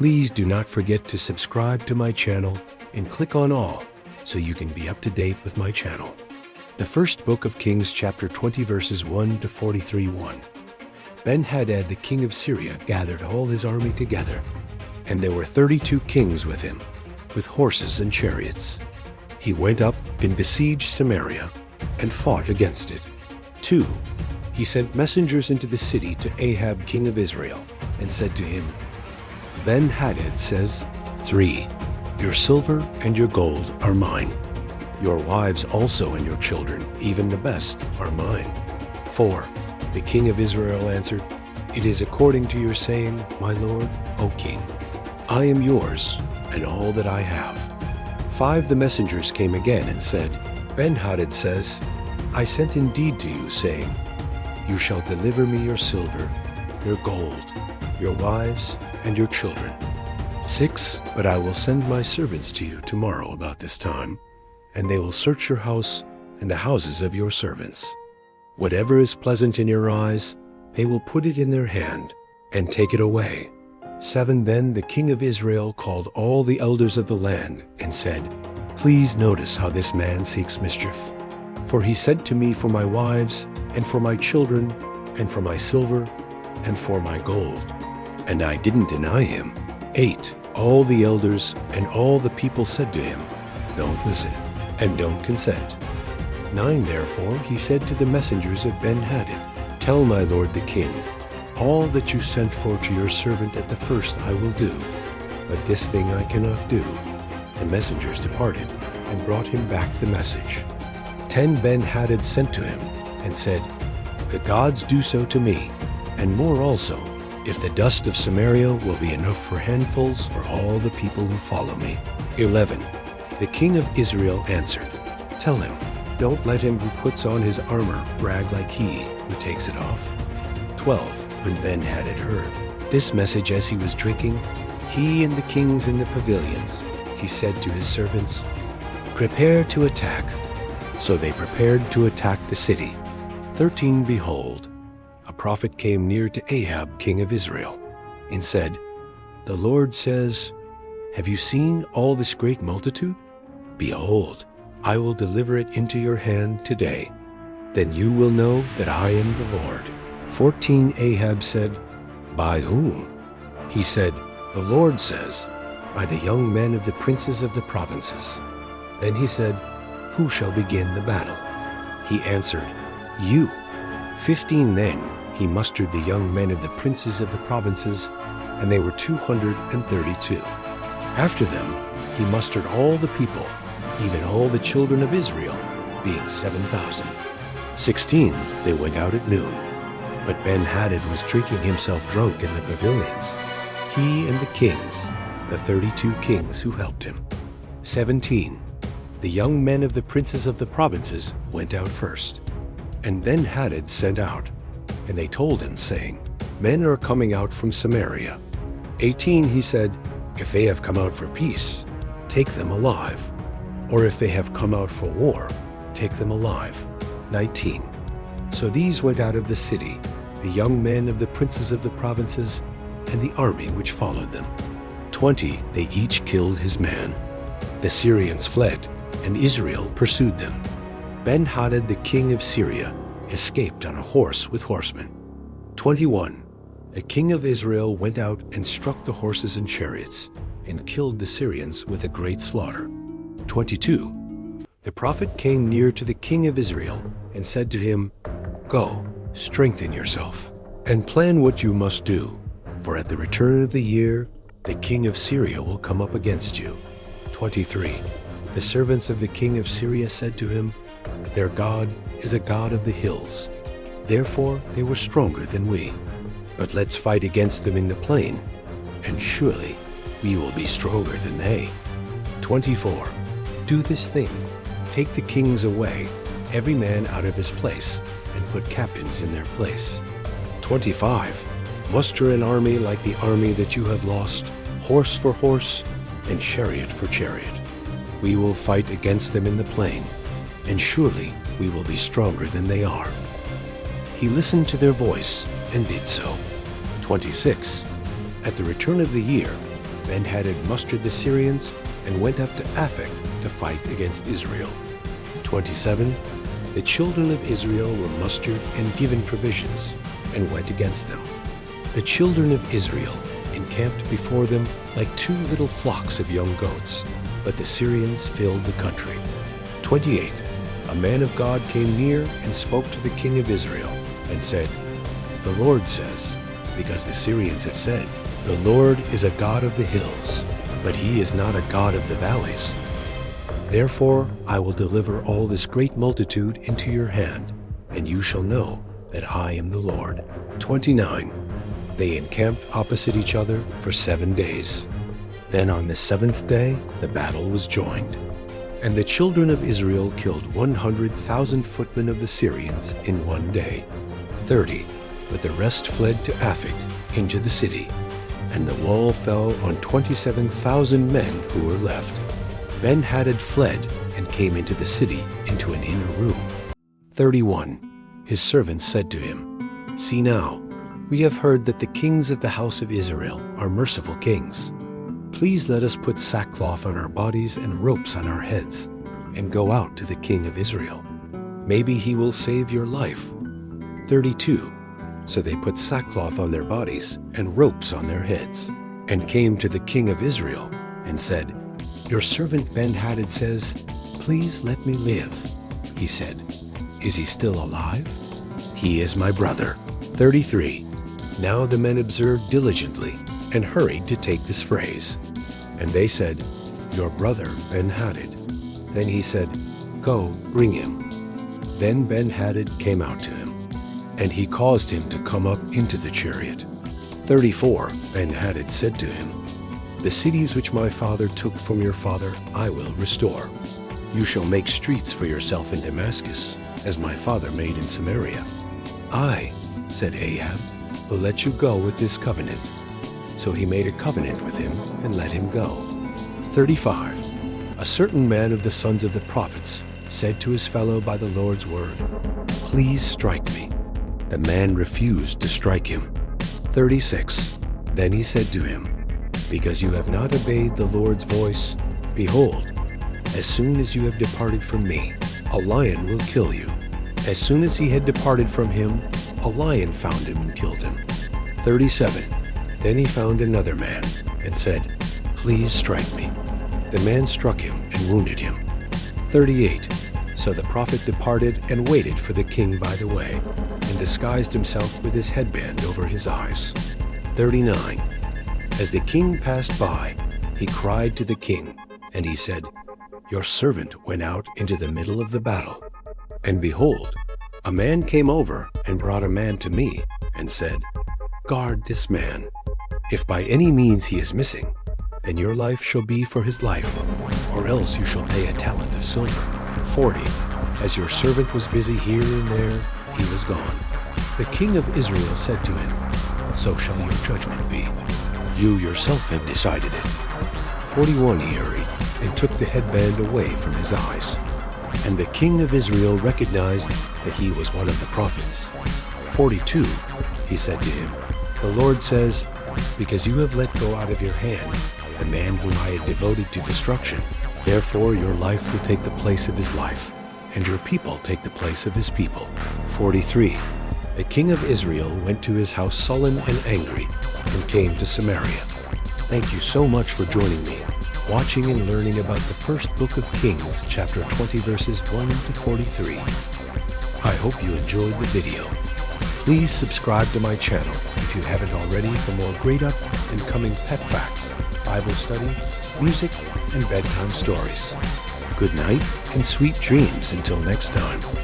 Please do not forget to subscribe to my channel and click on all so you can be up to date with my channel. The first book of Kings, chapter 20, verses 1 to 43:1. Ben-Hadad, the king of Syria, gathered all his army together, and there were 32 kings with him, with horses and chariots. He went up and besieged Samaria and fought against it. 2. He sent messengers into the city to Ahab, king of Israel, and said to him, Ben-Hadad says, 3. Your silver and your gold are mine. Your wives also and your children, even the best, are mine. 4. The king of Israel answered, It is according to your saying, my lord, O king. I am yours, and all that I have. 5. The messengers came again and said, Ben-Hadad says, I sent indeed to you, saying, You shall deliver me your silver, your gold, your wives, and your children. 6. But I will send my servants to you tomorrow about this time, and they will search your house and the houses of your servants. Whatever is pleasant in your eyes, they will put it in their hand and take it away. 7. Then the king of Israel called all the elders of the land and said, Please notice how this man seeks mischief. For he said to me, For my wives, and for my children, and for my silver, and for my gold. And I didn't deny him. 8. All the elders and all the people said to him, Don't listen, and don't consent. 9. Therefore he said to the messengers of Ben-Hadad, Tell my lord the king, all that you sent for to your servant at the first I will do, but this thing I cannot do. The messengers departed and brought him back the message. 10. Ben-Hadad sent to him and said, The gods do so to me, and more also, if the dust of Samaria will be enough for handfuls for all the people who follow me. 11. The king of Israel answered, Tell him, Don't let him who puts on his armor brag like he who takes it off. 12. When Ben-Hadad heard this message as he was drinking, he and the kings in the pavilions, he said to his servants, Prepare to attack. So they prepared to attack the city. 13. Behold, a prophet came near to Ahab, king of Israel, and said, The Lord says, Have you seen all this great multitude? Behold, I will deliver it into your hand today. Then you will know that I am the Lord. 14. Ahab said, By whom? He said, The Lord says, By the young men of the princes of the provinces. Then he said, Who shall begin the battle? He answered, You. 15. Then he mustered the young men of the princes of the provinces, and they were 232. After them he mustered all the people, even all the children of Israel, being 7,000. 16. They went out at noon, but Ben-Hadad was drinking himself drunk in the pavilions, he and the kings, the 32 kings who helped him. 17. The young men of the princes of the provinces went out first, and Ben-Hadad sent out, and they told him, saying, Men are coming out from Samaria. 18. He said, If they have come out for peace, take them alive. Or if they have come out for war, take them alive. 19. So these went out of the city, the young men of the princes of the provinces, and the army which followed them. 20. They each killed his man. The Syrians fled, and Israel pursued them. Ben-Hadad, the king of Syria, escaped on a horse with horsemen. 21. The king of Israel went out and struck the horses and chariots, and killed the Syrians with a great slaughter. 22. The prophet came near to the king of Israel and said to him, Go, strengthen yourself, and plan what you must do, for at the return of the year the king of Syria will come up against you. 23. The servants of the king of Syria said to him, Their God is a God of the hills. Therefore they were stronger than we. But let's fight against them in the plain, and surely we will be stronger than they. 24. Do this thing. Take the kings away, every man out of his place, and put captains in their place. 25. Muster an army like the army that you have lost, horse for horse, and chariot for chariot. We will fight against them in the plain, and surely we will be stronger than they are. He listened to their voice and did so. 26. At the return of the year, Ben-Hadad mustered the Syrians and went up to Aphek to fight against Israel. 27. The children of Israel were mustered and given provisions, and went against them. The children of Israel encamped before them like two little flocks of young goats, but the Syrians filled the country. 28. A man of God came near and spoke to the king of Israel, and said, "The Lord says," because the Syrians have said, "The Lord is a God of the hills, but he is not a God of the valleys. Therefore I will deliver all this great multitude into your hand, and you shall know that I am the Lord." 29. They encamped opposite each other for 7 days. Then on the 7th day the battle was joined. And the children of Israel killed 100,000 footmen of the Syrians in 1 day. 30. But the rest fled to Aphek into the city, and the wall fell on 27,000 men who were left. Ben-Hadad fled and came into the city into an inner room. 31. His servants said to him, "See now, we have heard that the kings of the house of Israel are merciful kings. Please let us put sackcloth on our bodies and ropes on our heads, and go out to the king of Israel. Maybe he will save your life." 32. So they put sackcloth on their bodies and ropes on their heads, and came to the king of Israel, and said, "Your servant Ben-Hadad says, 'Please let me live.'" He said, "Is he still alive?" "He is my brother." 33. Now the men observed diligently, and hurried to take this phrase. And they said, "Your brother Ben-Hadad." Then he said, "Go, bring him." Then Ben-Hadad came out to him, and he caused him to come up into the chariot. 34. Ben-Hadad said to him, "The cities which my father took from your father I will restore. You shall make streets for yourself in Damascus, as my father made in Samaria." "I," said Ahab, "will let you go with this covenant." So he made a covenant with him and let him go. 35. A certain man of the sons of the prophets said to his fellow by the Lord's word, "Please strike me." The man refused to strike him. 36. Then he said to him, "Because you have not obeyed the Lord's voice, behold, as soon as you have departed from me, a lion will kill you." As soon as he had departed from him, a lion found him and killed him. 37. Then he found another man and said, "Please strike me." The man struck him and wounded him. 38. So the prophet departed and waited for the king by the way, and disguised himself with his headband over his eyes. 39. As the king passed by, he cried to the king, and he said, "Your servant went out into the middle of the battle. And behold, a man came over and brought a man to me, and said, 'Guard this man. If by any means he is missing, then your life shall be for his life, or else you shall pay a talent of silver.' 40. As your servant was busy here and there, he was gone. The king of Israel said to him, 'So shall your judgment be. You yourself have decided it.' 41. He hurried and took the headband away from his eyes. And the king of Israel recognized that he was one of the prophets. 42. He said to him, 'The Lord says, because you have let go out of your hand the man whom I had devoted to destruction, therefore your life will take the place of his life, and your people take the place of his people.' 43. The king of Israel went to his house sullen and angry, and came to Samaria. Thank you so much for joining me, watching and learning about the first book of Kings, chapter 20, verses 1 to 43. I hope you enjoyed the video. Please subscribe to my channel if you haven't already for more great up and coming pet facts, Bible study, music, and bedtime stories. Good night and sweet dreams until next time.